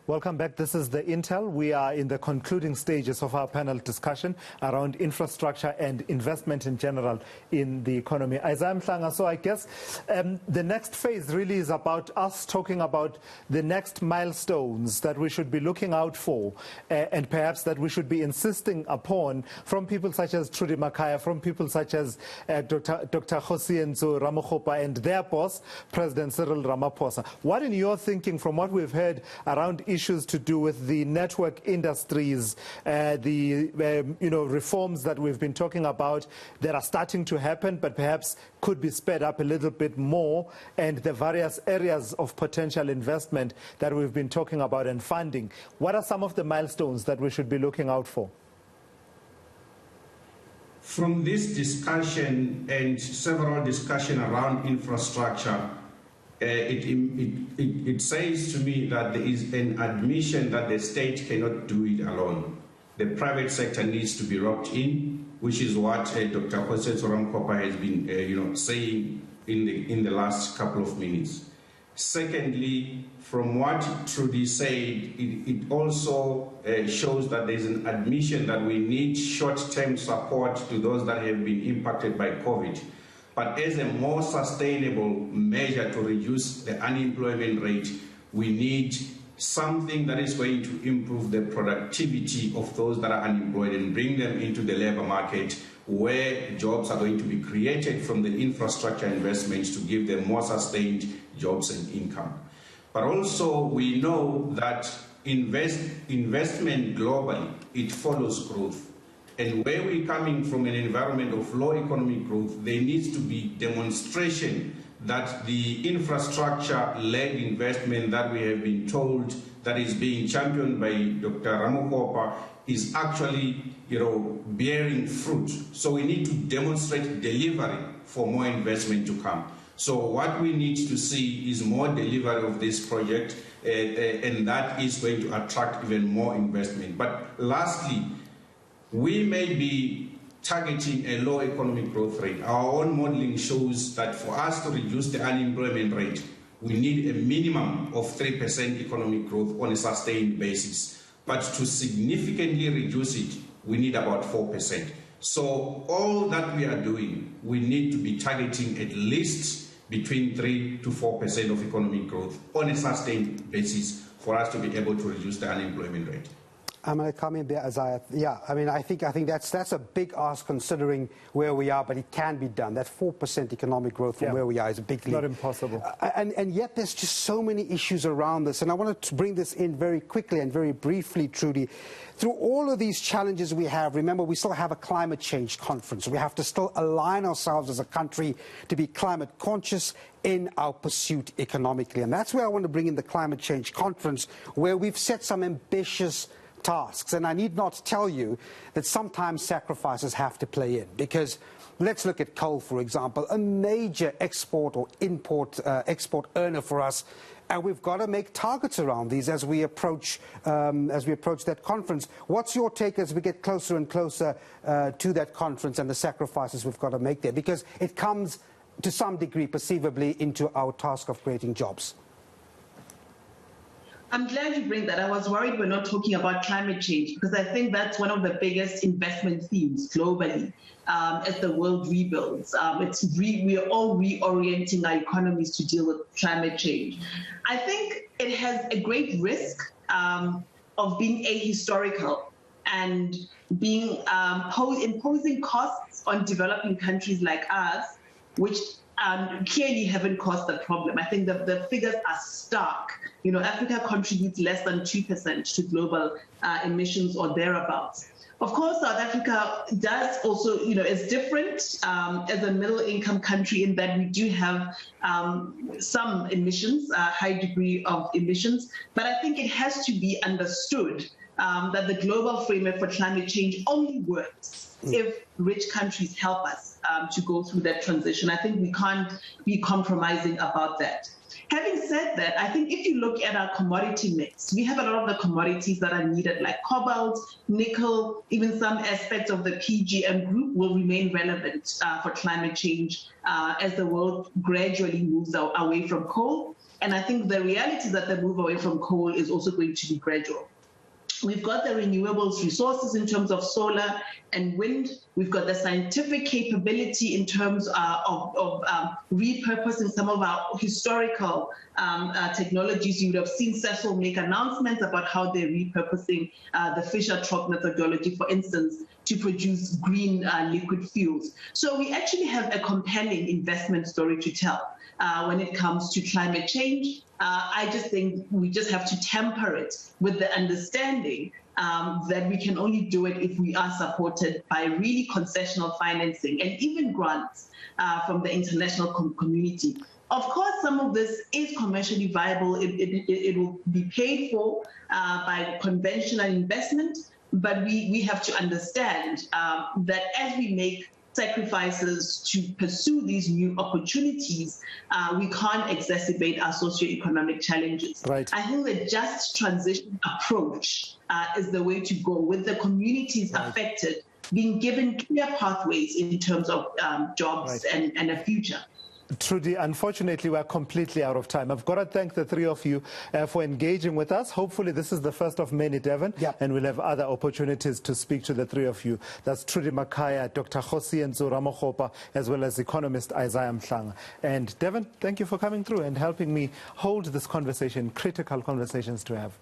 Welcome back. This is the Intel. We are in the concluding stages of our panel discussion around infrastructure and investment in general in the economy. Isaah Mhlanga, so I guess the next phase really is about us talking about the next milestones that we should be looking out for and perhaps that we should be insisting upon from people such as Trudi Makhaya, from people such as Dr. Kgosientso Ramokgopa and their boss, President Cyril Ramaphosa. What in your thinking, from what we've heard around issues to do with the network industries, the reforms that we've been talking about that are starting to happen but perhaps could be sped up a little bit more, and the various areas of potential investment that we've been talking about and funding? What are some of the milestones that we should be looking out for? From this discussion and several discussions around infrastructure, it says to me that there is an admission that the state cannot do it alone. The private sector needs to be roped in, which is what Dr. Kgosientso Ramokgopa has been saying in the last couple of minutes. Secondly, from what Trudi said, it also shows that there is an admission that we need short-term support to those that have been impacted by COVID. But as a more sustainable measure to reduce the unemployment rate, we need something that is going to improve the productivity of those that are unemployed and bring them into the labor market, where jobs are going to be created from the infrastructure investments to give them more sustained jobs and income. But also we know that investment globally, it follows growth. And where we're coming from an environment of low economic growth, there needs to be demonstration that the infrastructure-led investment that we have been told that is being championed by Dr. Ramokgopa is actually, bearing fruit. So we need to demonstrate delivery for more investment to come. So what we need to see is more delivery of this project, and that is going to attract even more investment. But lastly, we may be targeting a low economic growth rate. Our own modeling shows that for us to reduce the unemployment rate, we need a minimum of 3% economic growth on a sustained basis. But to significantly reduce it, we need about 4%. So all that we are doing, we need to be targeting at least between 3 to 4% of economic growth on a sustained basis for us to be able to reduce the unemployment rate. I'm going to come in there, Isaah. Yeah, I think that's a big ask considering where we are, but it can be done. That 4% economic growth from where we are is a big leap. Not impossible. And yet there's just so many issues around this. And I wanted to bring this in very quickly and very briefly, Trudi. Through all of these challenges we have, remember, we still have a climate change conference. We have to still align ourselves as a country to be climate conscious in our pursuit economically. And that's where I want to bring in the climate change conference, where we've set some ambitious tasks. And I need not tell you that sometimes sacrifices have to play in, because let's look at coal, for example, a major export or export earner for us. And we've got to make targets around these as we approach that conference. What's your take as we get closer and closer to that conference and the sacrifices we've got to make there? Because it comes to some degree perceivably into our task of creating jobs. I'm glad you bring that. I was worried we're not talking about climate change, because I think that's one of the biggest investment themes globally as the world rebuilds. We are all reorienting our economies to deal with climate change. I think it has a great risk of being ahistorical and being imposing costs on developing countries like us, which clearly haven't caused the problem. I think the figures are stark. Africa contributes less than 2% to global emissions or thereabouts. Of course, South Africa does also, is different as a middle-income country in that we do have some emissions, a high degree of emissions. But I think it has to be understood that the global framework for climate change only works if rich countries help us to go through that transition. I think we can't be compromising about that. Having said that, I think if you look at our commodity mix, we have a lot of the commodities that are needed, like cobalt, nickel, even some aspects of the PGM group will remain relevant for climate change as the world gradually moves away from coal. And I think the reality is that the move away from coal is also going to be gradual. We've got the renewables resources in terms of solar and wind. We've got the scientific capability in terms of repurposing some of our historical technologies. You would have seen Cecil make announcements about how they're repurposing the Fischer-Tropsch methodology, for instance, to produce green liquid fuels. So we actually have a compelling investment story to tell when it comes to climate change. I just think we just have to temper it with the understanding that we can only do it if we are supported by really concessional financing and even grants from the international community. Of course, some of this is commercially viable. It will be paid for by conventional investment, but we have to understand that as we make sacrifices to pursue these new opportunities, we can't exacerbate our socioeconomic challenges. Right. I think the just transition approach is the way to go, with the communities affected being given clear pathways in terms of jobs and a future. Trudi, unfortunately, we're completely out of time. I've got to thank the three of you for engaging with us. Hopefully, this is the first of many, Devon, and we'll have other opportunities to speak to the three of you. That's Trudi Makhaya, Dr. Kgosientso Ramokgopa, as well as economist Isaah Mhlanga. And Devon, thank you for coming through and helping me hold this conversation, critical conversations to have.